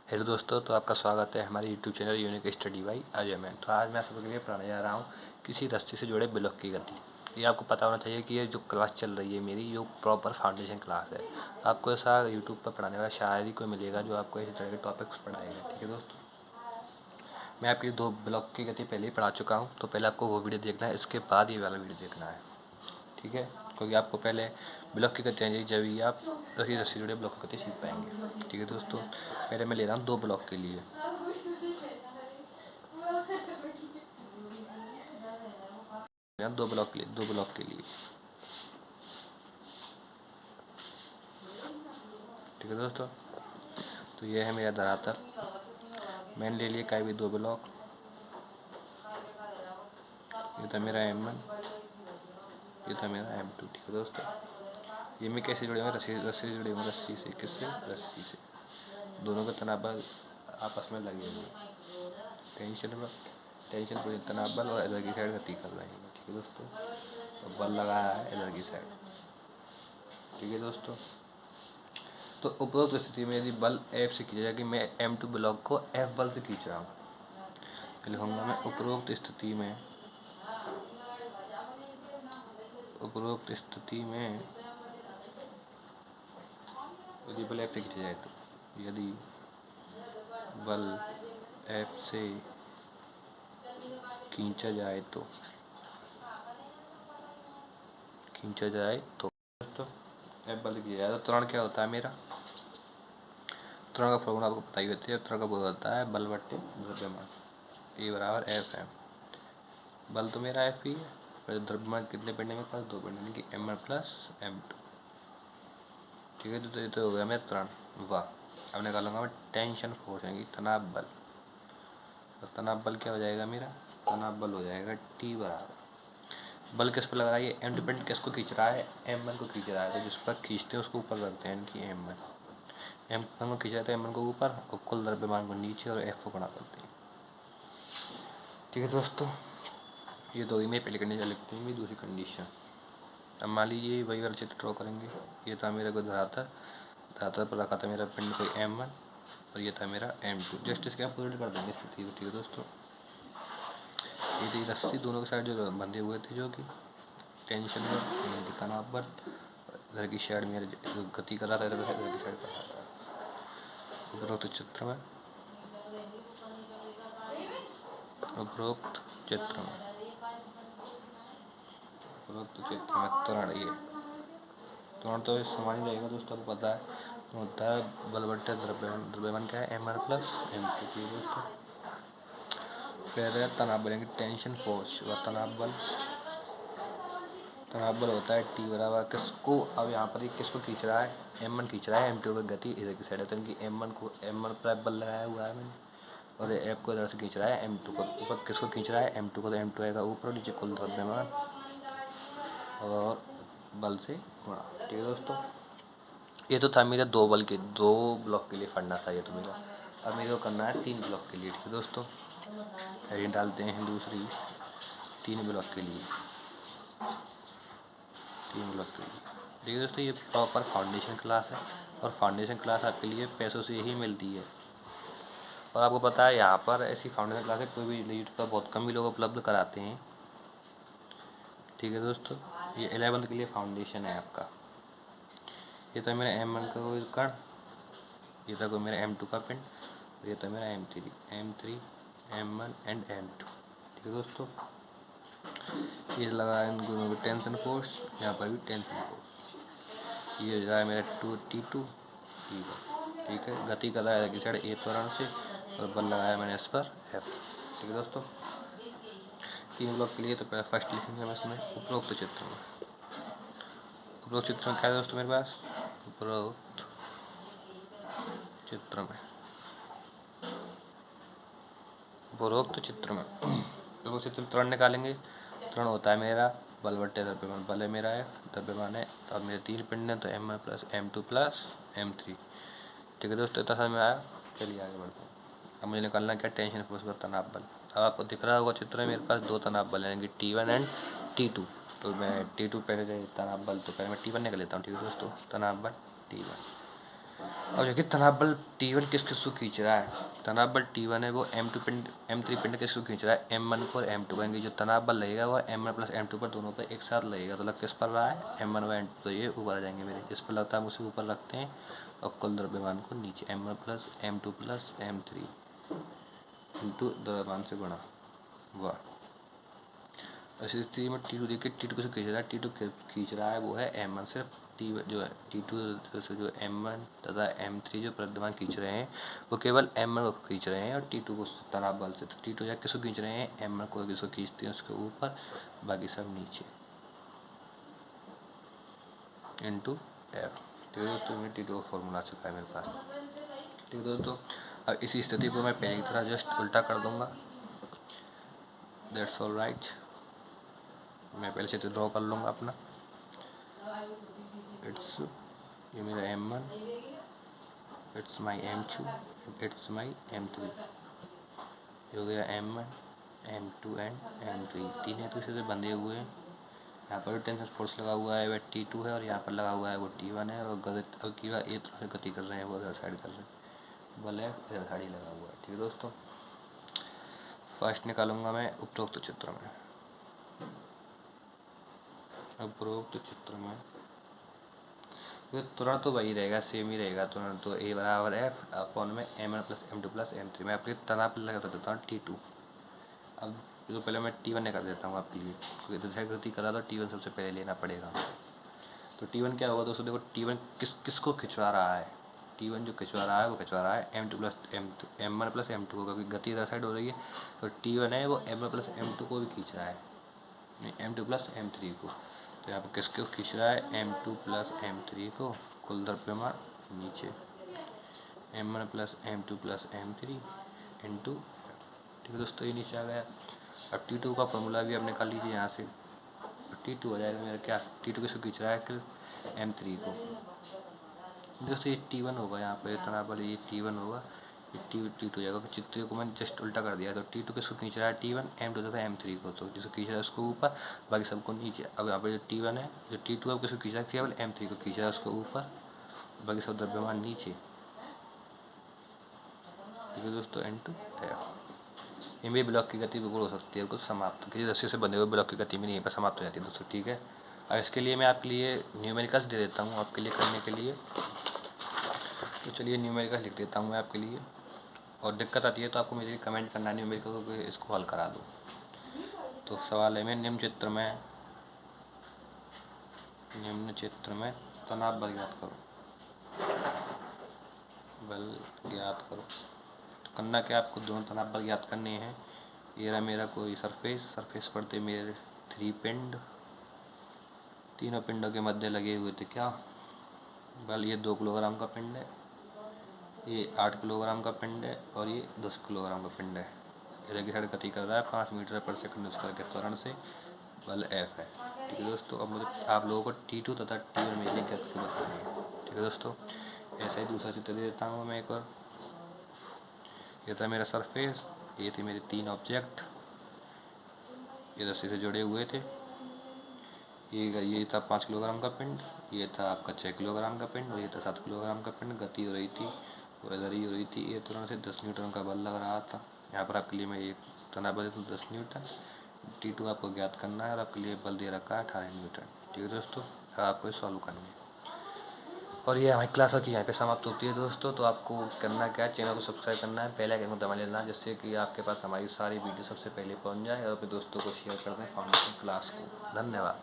Hello दोस्तों, तो आपका स्वागत है हमारे YouTube channel unique study by Ajay में। तो आज मैं आप सबके लिए पढ़ाने जा रहा हूँ किसी रस्सी से जुड़े ब्लॉक की गति। ये आपको पता होना चाहिए कि ये जो क्लास चल रही है मेरी, जो प्रॉपर फाउंडेशन क्लास है। आपको ऐसा यूट्यूब पर पढ़ाने वाला शायद ही कोई मिलेगा जो आपको इस तरह के टॉपिक्स पढ़ाएगा। ठीक है दोस्तों, मैं आपकी 2 ब्लॉक की गति पहले ही पढ़ा चुका हूँ, तो पहले आपको वो वीडियो देखना है, इसके बाद ये वाला वीडियो देखना है। ठीक है, क्योंकि आपको पहले ब्लॉक की गति आनी चाहिए, जब ही आप रस्सी रस्सी जुड़े ब्लॉक की गति सीख पाएंगे। ठीक है दोस्तों, पहले मैं ले रहा हूँ 2 ब्लॉक के लिए। दो ब्लॉक के लिए ठीक है दोस्तों। तो ये है मेरा धरातल, मैंने ले लिया भी 2 ब्लॉक। ये था मेरा M1, ये था मेरा M2। ठीक है दोस्तों, ये मैं कैसे जुड़े हुए, रस्सी से जुड़े हुए, रस्सी से। किससे? रस्सी से। दोनों का तनाव बल आपस में लगे हुए, टेंशन पूरी तनाव बल और इधर की साइड गति कर रहे हैं। ठीक है दोस्तों, तो बल लगाया है इधर की साइड। ठीक है दोस्तों, तो उपरोक्त स्थिति में यदि बल F से खींचा जाए, कि मैं M2 ब्लॉक को F बल से खींच रहा हूँ, लिखूंगा मैं उपरोक्त स्थिति में यदि बल F से खींचा जाए, तो यदि बल F से खींचा जाए तो दोस्तों F बल से खींचा जाए तो त्वरण क्या होता है मेरा? त्वरण का फॉर्मूला आपको पता ही होती है। त्वरण का बोध होता है बल बट्टे द्रव्यमान, E बराबर Fm। बल तो मेरा F ही है, पर द्रव्यमान कितने पिंड में पास? 2 पिंड, यानी कि M1 प्लस M2। ठीक है, तो ये तो हो गया मेरा त्वरण। वाह, अब निकालूंगा मैं टेंशन फोर्स, यानी कि तनाव बल। तो तनाव बल क्या हो जाएगा मेरा? तनाव बल हो जाएगा T बराबर, बल किस पर लग रहा है? ये M डिपेंड किसको खींच रहा है? M1 को खींच रहा है। तो जिस पर खींचते हैं उसको ऊपर रखते हैं, यानी कि M1 को खींचा है तो M1 को ऊपर और कुल द्रव्यमान को नीचे और F को गुणा करते हैं। ठीक है दोस्तों, ये तो मैं पहली कंडीशन लिखते हैं, दूसरी कंडीशन। अब मान लीजिए वही वाला चित्र ड्रॉ करेंगे। ये था मेरा को धरातल पर रखा था मेरा पिंड कोई M1 और ये था मेरा M2। जस्ट इसके आप उल्ट कर देंगे स्थिति को। ठीक है दोस्तों, ये थी रस्सी, दोनों के साइड जो बंधे हुए थे, जो कि टेंशन बल, तनाव बल, इधर की साइड में गति कर रहा था, इधर की साइड पर रहा था। उपरोक्त चित्र में त्वरण, ये त्वरण तो समान रहेगा दोस्तों, आपको पता है। तो होता है बल बट्टे द्रव्यमान क्या है? M1 plus M2। दोस्तों फिर तनाव बल, टेंशन फोर्स, और तनाव बल होता है T बराबर किसको? अब यहाँ पर किसको खींच रहा है? M1 खींच रहा है, M2 की गति इधर की साइड है, तो इनकी M1 पर बल लगाया हुआ है मैंने, और F को इधर से खींच रहा है M2 को। ऊपर किसको खींच रहा है? M2 को, तो M2 आएगा ऊपर, नीचे कुल द्रव्यमान और बल से गुणा। ठीक है दोस्तों, ये तो था मेरा 2 ब्लॉक के लिए पढ़ना था ये तो मेरा। अब मेरे को करना है 3 ब्लॉक के लिए। ठीक है दोस्तों, हेडिंग डालते हैं दूसरी, 3 ब्लॉक के लिए। देखिए दोस्तों, ये प्रॉपर फाउंडेशन क्लास है, और फाउंडेशन क्लास आपके लिए पैसों से ही मिलती है। और आपको पता है यहाँ पर ऐसी फाउंडेशन क्लासेस कोई भी यूट्यूब पर बहुत कम ही लोग उपलब्ध कराते हैं। ठीक है दोस्तों, ये 11th के लिए फाउंडेशन है आपका। ये था मेरा M1 का कोई कण, ये था कोई मेरा M2 का पिंड, और ये था मेरा M3, M1 एंड M2। ठीक है दोस्तों, ये लगा है इन दोनों में टेंशन फोर्स, यहाँ पर भी टेंशन फोर्स। ये जो है मेरा T2 T1। ठीक है, गति कर रहा है कि साइड A त्वरण से, और बल लगाया मैंने इस पर F। ठीक है दोस्तों, 3 ब्लॉक के लिए तो पहले फर्स्ट लिखेंगे मैं इसमें उपरोक्त चित्र में। उपरोक्त चित्र में क्या है दोस्तों मेरे पास? उपरोक्त चित्र में उपरोक्त चित्र त्वरण निकालेंगे। त्वरण होता है मेरा बल बट्टे द्रव्यमान, बल है मेरा F, द्रव्यमान है, अब मेरे 3 पिंड है तो M1 plus M2 plus M3। ठीक है दोस्तों, इतना समझ में आया। चलिए आगे बढ़ते हैं। अब मुझे निकालना क्या? टेंशन फोर्स व तनाव बल। अब आपको दिख रहा होगा चित्र में मेरे पास 2 तनाव बल हैं, T1 एंड T2। तो मैं T2 पहले तनाव बल, तो पहले मैं T1 निकाल लेता हूँ। ठीक है दोस्तों, तनाव बल T1। अब देखिए तनाव बल T1 किस किस को खींच रहा है। तनाव बल T1 है वो M2 पिंड M3 पिंड किस को खींच रहा है, M1 पर M2 कहेंगे। जो तनाव बल लगेगा वो M1 प्लस M2 पर दोनों पर एक साथ लगेगा। तो लग किस पर रहा है, M1 व M2। तो ये ऊपर आ जाएंगे मेरे, जिस पर लगता है हम उसे ऊपर रखते हैं और कुल द्रव्यमान को नीचे, M1 plus M2 plus M3 into द्रव्यमान से गुणा। वाह, इसी स्थिति में T2 देखिए T2 किसे खींच रहा है, T2 खींच रहा है वो है M1 से जो है T2 से जो M1 तथा M3 जो द्रव्यमान खींच रहे हैं वो केवल M1 को खींच रहे हैं और T2 को तनाव बल से। तो T2 या किसको खींच रहे हैं, M1 को किसको खींचते हैं उसके ऊपर, बाकी सब नीचे इंटू F। ठीक है दोस्तों, मैं T2 का फॉर्मूला आ चुका है मेरे पास। ठीक है दोस्तों, अब इसी स्थिति को मैं पहले की तरह जस्ट उल्टा कर दूंगा। That's all right. मैं पहले से ड्रॉ कर लूँगा अपना। इट्स ये मेरा M1, it's my M2, it's my M3। ये हो गया M1, M2 एंड M3। तीन एक दूसरे से बंधे हुए हैं। यहाँ पर टेंशन फोर्स लगा हुआ है वह T2 है और यहाँ पर लगा हुआ है वो T1 है। और अब की बार ये थोड़ा गति कर रहे हैं, वो इधर साइड कर रहे हैं, बल है इधर साइड ही लगा हुआ है। ठीक है दोस्तों, फर्स्ट निकालूंगा मैं उपरोक्त चित्र में। उपरोक्त चित्र में तो तुरंत तो वही रहेगा, सेम ही रहेगा तुरंत। तो A बराबर F अपॉन में M1 plus M2 plus M3। मैं आपके तनाव लगा देता हूँ T2। अब तो पहले मैं T1 निकाल देता हूँ आपके लिए, क्योंकि इधर साइड गति करा तो T1 सबसे पहले लेना पड़ेगा। तो T1 क्या होगा दोस्तों, देखो T1 किसको खिंचवा रहा है। T1 जो खिंचवा रहा है वो खिंचवा रहा है M2 plus M1 plus M2 को, क्योंकि गति इधर साइड हो रही है। तो T1 है वो M1 प्लस M2 को भी खींच रहा है, M2 प्लस M3 को। तो यहाँ पर किसको खींच रहा है, M2 प्लस M3 को। कुल द्रव्यमान नीचे M1 plus M2 plus M3 into. ठीक है दोस्तों, ये नीचे आ गया। अब T2 का फॉर्मूला भी आप निकाल लीजिए यहाँ से। T2 हो जाएगा मेरा क्या, T2 किसको खींच रहा है कि M3 को। दोस्तों ये T1 होगा, यहाँ पर तनाव बल ये T1 होगा, ये T2 हो जाएगा। चित्र को मैंने जस्ट उल्टा कर दिया। तो T2 किसको खींच रहा है, T1 M2 तथा M3 को। तो जिसको खींच रहा है उसको ऊपर, बाकी सबको नीचे। अब यहाँ पर जो T1 है, जो T2 अब किसको खींच रहा है, केवल M3 को खींच रहा है उसको ऊपर, बाकी सब द्रव्यमान नीचे। ठीक है दोस्तों, इंटू F। ये ब्लॉक की गति बिल्कुल हो सकती है कुछ समाप्त, किसी रस्सी से बंधे हुए ब्लॉक की गति में नहीं पर समाप्त हो जाती है दोस्तों। ठीक है, अब इसके लिए मैं आपके लिए न्यूमेरिकल्स दे देता हूँ आपके लिए करने के लिए। तो चलिए न्यूमेरिकल लिख देता हूँ मैं आपके लिए, और दिक्कत आती है तो आपको मुझे कमेंट करना है न्यूमेरिकल को, इसको हल करा दो। तो सवाल है, मैं निम्न चित्र में तनाव बल ज्ञात करो। बल ज्ञात करो, तो करना क्या, आपको दोनों तनाव बल ज्ञात करने हैं। ये रहा मेरा कोई सरफेस पर थे मेरे 3 पिंड, तीनों पिंडों के मध्य लगे हुए थे क्या बल। ये 2 किलोग्राम का पिंड है, ये 8 किलोग्राम का पिंड है और ये 10 किलोग्राम का पिंड है। इधर की साइड गति कर रहा है 5 मीटर पर सेकंड स्क्वायर के त्वरण से, बल F है। ठीक है दोस्तों, अब मुझे आप लोगों को T2 तथा T1 में लिख करके बताने हैं। ठीक है दोस्तों, ऐसा ही दूसरा चित्र दे देता हूँ मैं एक और। ये था मेरा सरफेस, ये थे मेरे 3 ऑब्जेक्ट, ये रस्सी से जुड़े हुए थे। ये था 5 किलोग्राम का पिंड, ये था आपका 6 किलोग्राम का पिंड और ये था 7 किलोग्राम का पिंड। गति हो रही थी वो इधर ही हो रही थी, ये तुरंत से 10 न्यूटन का बल लग रहा था। यहाँ पर आपके लिए मैं एक तनाव बल 10 न्यूटन, T2 आपको ज्ञात करना है और आपके लिए बल दे रखा है 18 न्यूटन। ठीक है दोस्तों, आपको सॉल्व करनी है और ये हमारी क्लास की यहाँ पे समाप्त होती है दोस्तों। तो आपको करना क्या है, चैनल को सब्सक्राइब करना है, बेल आइकन को दबा लेना है, जिससे कि आपके पास हमारी सारी वीडियो सबसे पहले पहुँच जाए और अपने दोस्तों को शेयर कर दें फाउंडेशन क्लास को। धन्यवाद।